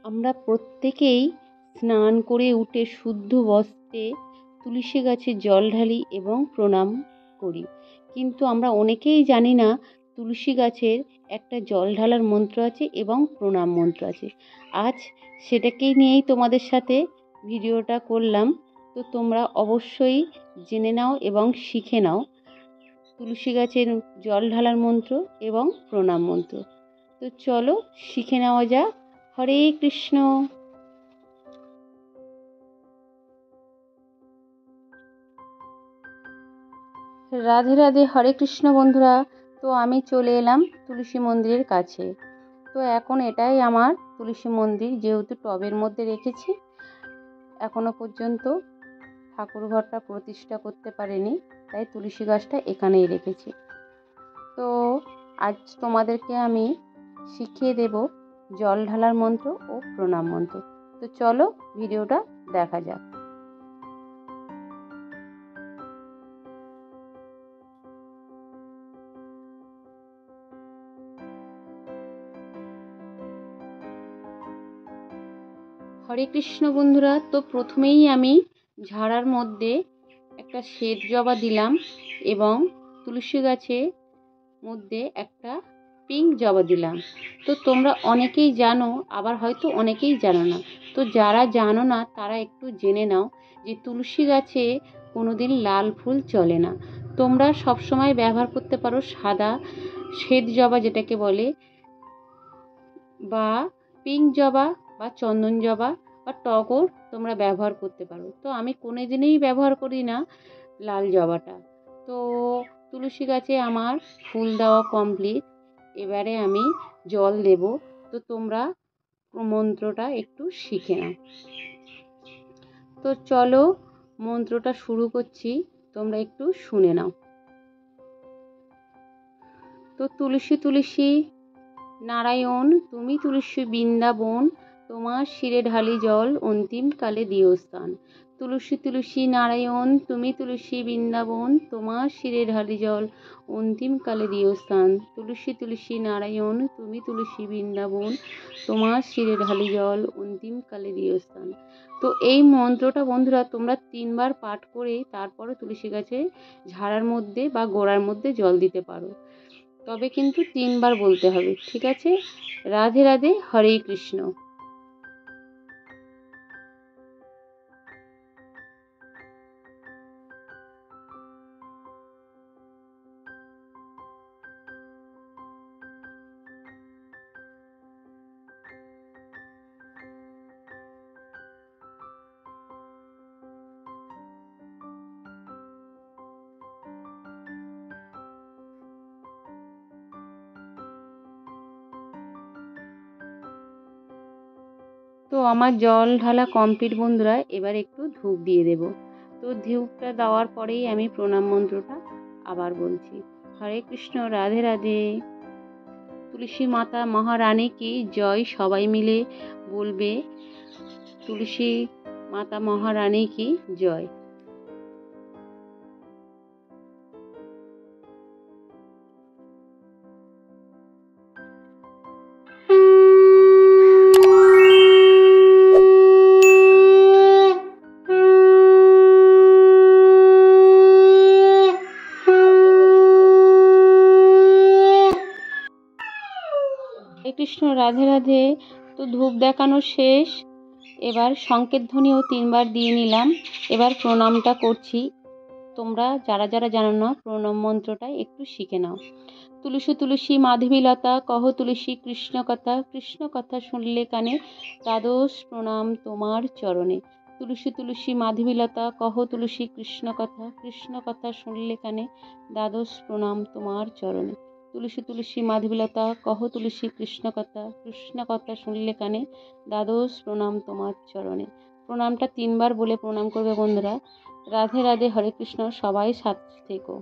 আমরা প্রত্যেকেই স্নান করে উঠে শুদ্ধ বস্ত্রে তুলসী গাছে জল ঢালি এবং প্রণাম করি, কিন্তু আমরা অনেকেই জানি না তুলসী গাছের একটা জল ঢালার মন্ত্র আছে এবং প্রণাম মন্ত্র আছে। আজ সেটাকেই নিয়েই তোমাদের সাথে ভিডিওটা করলাম। তো তোমরা অবশ্যই জেনে নাও এবং শিখে নাও তুলসী গাছের জল ঢালার মন্ত্র এবং প্রণাম মন্ত্র। তো চলো শিখে নেওয়া যাক। হরে কৃষ্ণ। রাধে রাধে, হরে কৃষ্ণ বন্ধুরা। তো আমি চলে এলাম তুলসী মন্দিরের কাছে। তো এখন এটাই আমার তুলসী মন্দির, যেহেতু টবের মধ্যে রেখেছি, এখনো পর্যন্ত ঠাকুর ঘরটা প্রতিষ্ঠা করতে পারিনি, তাই তুলসী গাছটা এখানেই রেখেছি। তো আজ তোমাদেরকে আমি শিখিয়ে দেব জল ঢালার মন্ত্র ও প্রণাম মন্ত্র। তো চলো ভিডিওটা দেখা যাক। হরে কৃষ্ণ বন্ধুরা। তো প্রথমেই আমি ঝাড়ার মধ্যে একটা শ্বেত জবা দিলাম এবং তুলসী গাছের মধ্যে একটা পিঙ্ক জবা দিলাম। তো তোমরা অনেকেই জানো, আবার হয়তো অনেকেই জানো না। তো যারা জানো না তারা একটু জেনে নাও যে তুলসী গাছে কোনোদিন লাল ফুল চলে না। তোমরা সবসময় ব্যবহার করতে পারো সাদা শ্বেত জবা, যেটাকে বলে, বা পিঙ্ক জবা বা চন্দন জবা বা টগর তোমরা ব্যবহার করতে পারো। তো আমি কোনোদিনই ব্যবহার করি না লাল জবাটা। তো তুলসী গাছে আমার ফুল দেওয়া কমপ্লিট, এবারে আমি জল দেব। তো তোমরা মন্ত্রটা একটু শিখে নাও। তো চলো মন্ত্রটা শুরু করছি, তোমরা একটু শুনে নাও। তো তুলসী তুলসী নারায়ণ, তুমি তুলসী বৃন্দাবন, তোমার শিরে ঢালি জল অন্তিমকালে দিও স্থান। তুলসী তুলসী নারায়ণ, তুমি তুলসী বৃন্দাবন, তোমার শিরে ঢালি জল অন্তিমকালে দিও স্থান। তুলসী তুলসী নারায়ণ, তুমি তুলসী বৃন্দাবন, তোমার শিরে ঢালি জল অন্তিমকালে দিও স্থান। তো এই মন্ত্রটা বন্ধুরা তোমরা 3 বার পাঠ করে তারপরে তুলসী গাছে ঝাড়ার মধ্যে বা গোড়ার মধ্যে জল দিতে পারো, তবে কিন্তু 3 বার বলতে হবে, ঠিক আছে? রাধে রাধে, হরে কৃষ্ণ। তো আমার জল ঢালা কমপ্লিট বন্ধুরা, এবার একটু ধূপ দিয়ে দেব। তো ধূপটা দেওয়ার পরেই আমি প্রণাম মন্ত্রটা আবার বলছি। হরে কৃষ্ণ, রাধে রাধে। তুলসী মাতা মহারানী কি জয়, সবাই মিলে বলবে তুলসী মাতা মহারানী কি জয়। কৃষ্ণ, রাধে রাধে। তো ধূপ দেখানো শেষ, এবার সংকেত ধ্বনিও 3 বার দিয়ে নিলাম। এবার প্রণামটা করছি। তোমরা যারা যারা জানো না প্রণাম মন্ত্রটা একটু শিখে নাও। তুলসী তুলসী মাধবীলতা, কহ তুলসী কৃষ্ণ কথা, কৃষ্ণ কথা শুনলে কানে, দ্বাদশ প্রণাম তোমার চরণে। তুলসী তুলসী মাধবীলতা, কহ তুলসী কৃষ্ণ কথা, কৃষ্ণ কথা শুনলে কানে, দ্বাদশ প্রণাম তোমার চরণে। তুলসী তুলসী মাধবীলতা, কহ তুলসী কৃষ্ণ কথা, কৃষ্ণ কথা শুনলে কানে, দ্বাদশ প্রণাম তোমার চরণে। প্রণামটা 3 বার বলে প্রণাম করবে বন্ধুরা। রাধে রাধে, হরে কৃষ্ণ। সবাই সাথে থেকো।